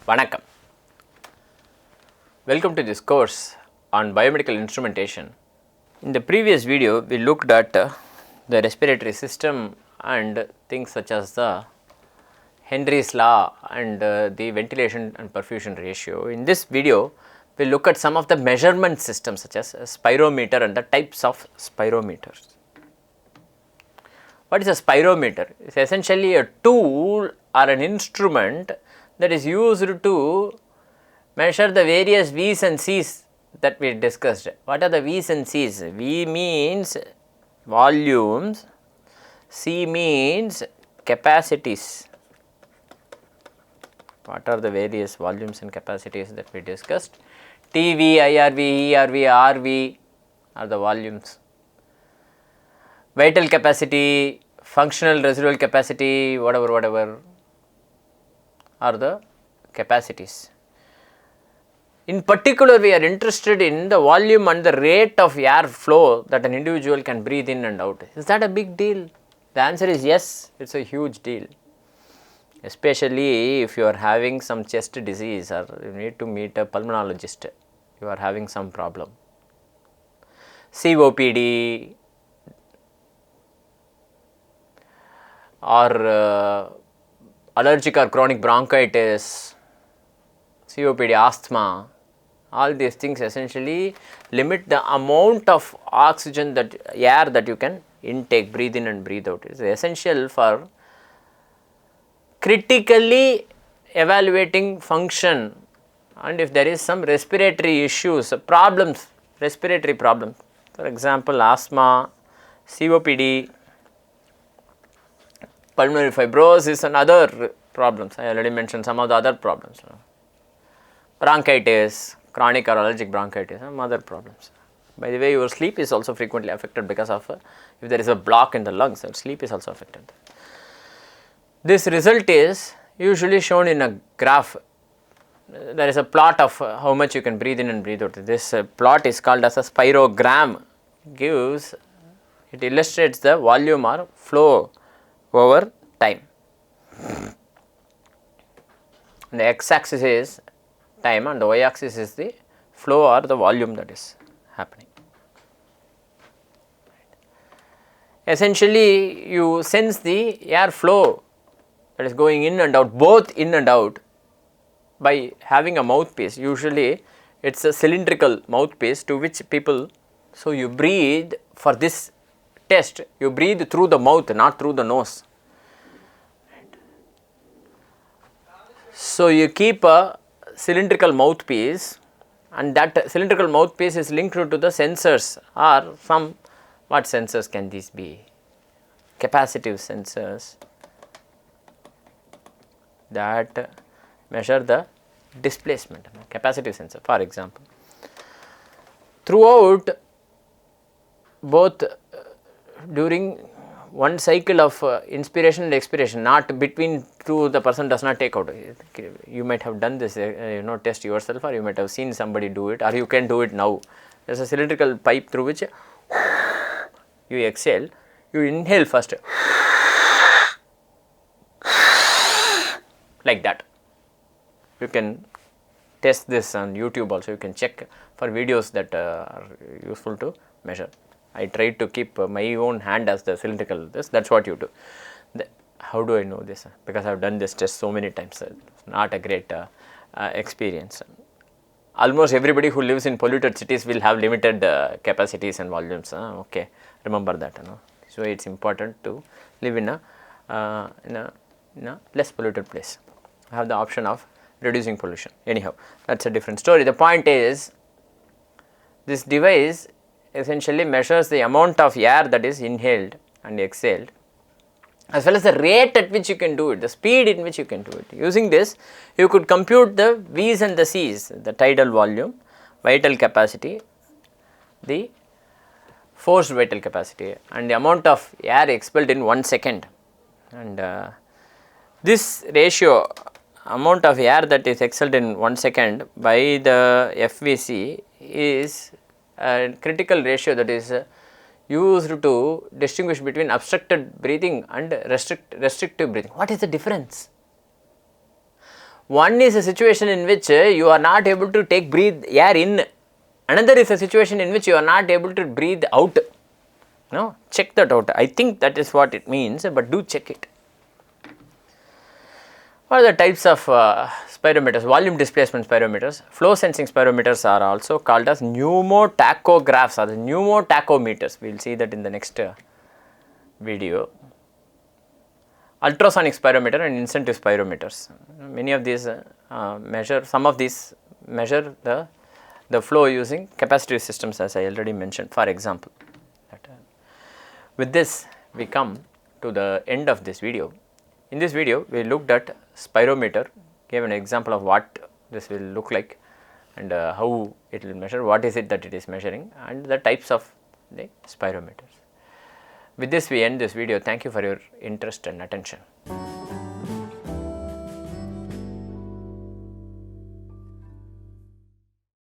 Vanakkam. Welcome to this course on biomedical instrumentation. In the previous video, we looked at the respiratory system and things such as the Henry's law and the ventilation and perfusion ratio. In this video, we will look at some of the measurement systems such as a spirometer and the types of spirometers. What is a spirometer? It is essentially a tool or an instrument that is used to measure the various V's and C's that we discussed. What are the V's and C's? V means volumes, C means capacities. What are the various volumes and capacities that we discussed? TV, IRV, ERV, RV are the volumes. Vital capacity, functional residual capacity, whatever are the capacities. In particular, we are interested in the volume and the rate of air flow that an individual can breathe in and out. Is that a big deal? The answer is yes, it is a huge deal. Especially if you are having some chest disease or you need to meet a pulmonologist, you are having some problem. COPD or allergic or chronic bronchitis, COPD, asthma, all these things essentially limit the amount of oxygen that air that you can intake, breathe in and breathe out. It is essential for critically evaluating function, and if there is some respiratory issues, problems, respiratory problems, for example asthma, COPD, pulmonary fibrosis and other problems. I already mentioned some of the other problems. Bronchitis, chronic or allergic bronchitis, some other problems. By the way, your sleep is also frequently affected because of if there is a block in the lungs, your sleep is also affected. This result is usually shown in a graph. There is a plot of how much you can breathe in and breathe out. This plot is called as a spirogram. It illustrates the volume or flow over time. The x-axis is time and the y-axis is the flow or the volume that is happening. Essentially, you sense the air flow that is going in and out, both in and out, by having a mouthpiece. Usually, it is a cylindrical mouthpiece to which people, so you breathe for this test, you breathe through the mouth, not through the nose. So, you keep a cylindrical mouthpiece and that cylindrical mouthpiece is linked to the sensors or some, what sensors can these be? Capacitive sensors that measure the displacement, capacitive sensor for example. Throughout both during one cycle of inspiration and expiration, not between two, the person does not take out. You might have done this test yourself, or you might have seen somebody do it, or you can do it now. There is a cylindrical pipe through which you exhale, you inhale first like that. You can test this on YouTube also, you can check for videos that are useful to measure. I tried to keep my own hand as the cylindrical this, that is what you do. How do I know this? Because I have done this test so many times, it is not a great experience. Almost everybody who lives in polluted cities will have limited capacities and volumes, okay, remember that. So, it is important to live in a less polluted place, have the option of reducing pollution. Anyhow, that is a different story. The point is, this device essentially measures the amount of air that is inhaled and exhaled, as well as the rate at which you can do it, the speed in which you can do it. Using this, you could compute the V's and the C's, the tidal volume, vital capacity, the forced vital capacity and the amount of air expelled in 1 second. And this ratio, amount of air that is exhaled in 1 second by the FVC, is a critical ratio that is used to distinguish between obstructed breathing and restrictive breathing. What is the difference? One is a situation in which you are not able to breathe air in, another is a situation in which you are not able to breathe out. No, check that out. I think that is what it means, but do check it. What are the types of spirometers? Volume displacement spirometers. Flow sensing spirometers are also called as pneumotachographs or the pneumotachometers. We will see that in the next video. Ultrasonic spirometer and incentive spirometers. Many of these some of these measure the flow using capacitive systems, as I already mentioned, for example. With this, we come to the end of this video. In this video, we looked at spirometer, gave an example of what this will look like and how it will measure, what is it that it is measuring, and the types of the spirometers. With this, we end this video. Thank you for your interest and attention.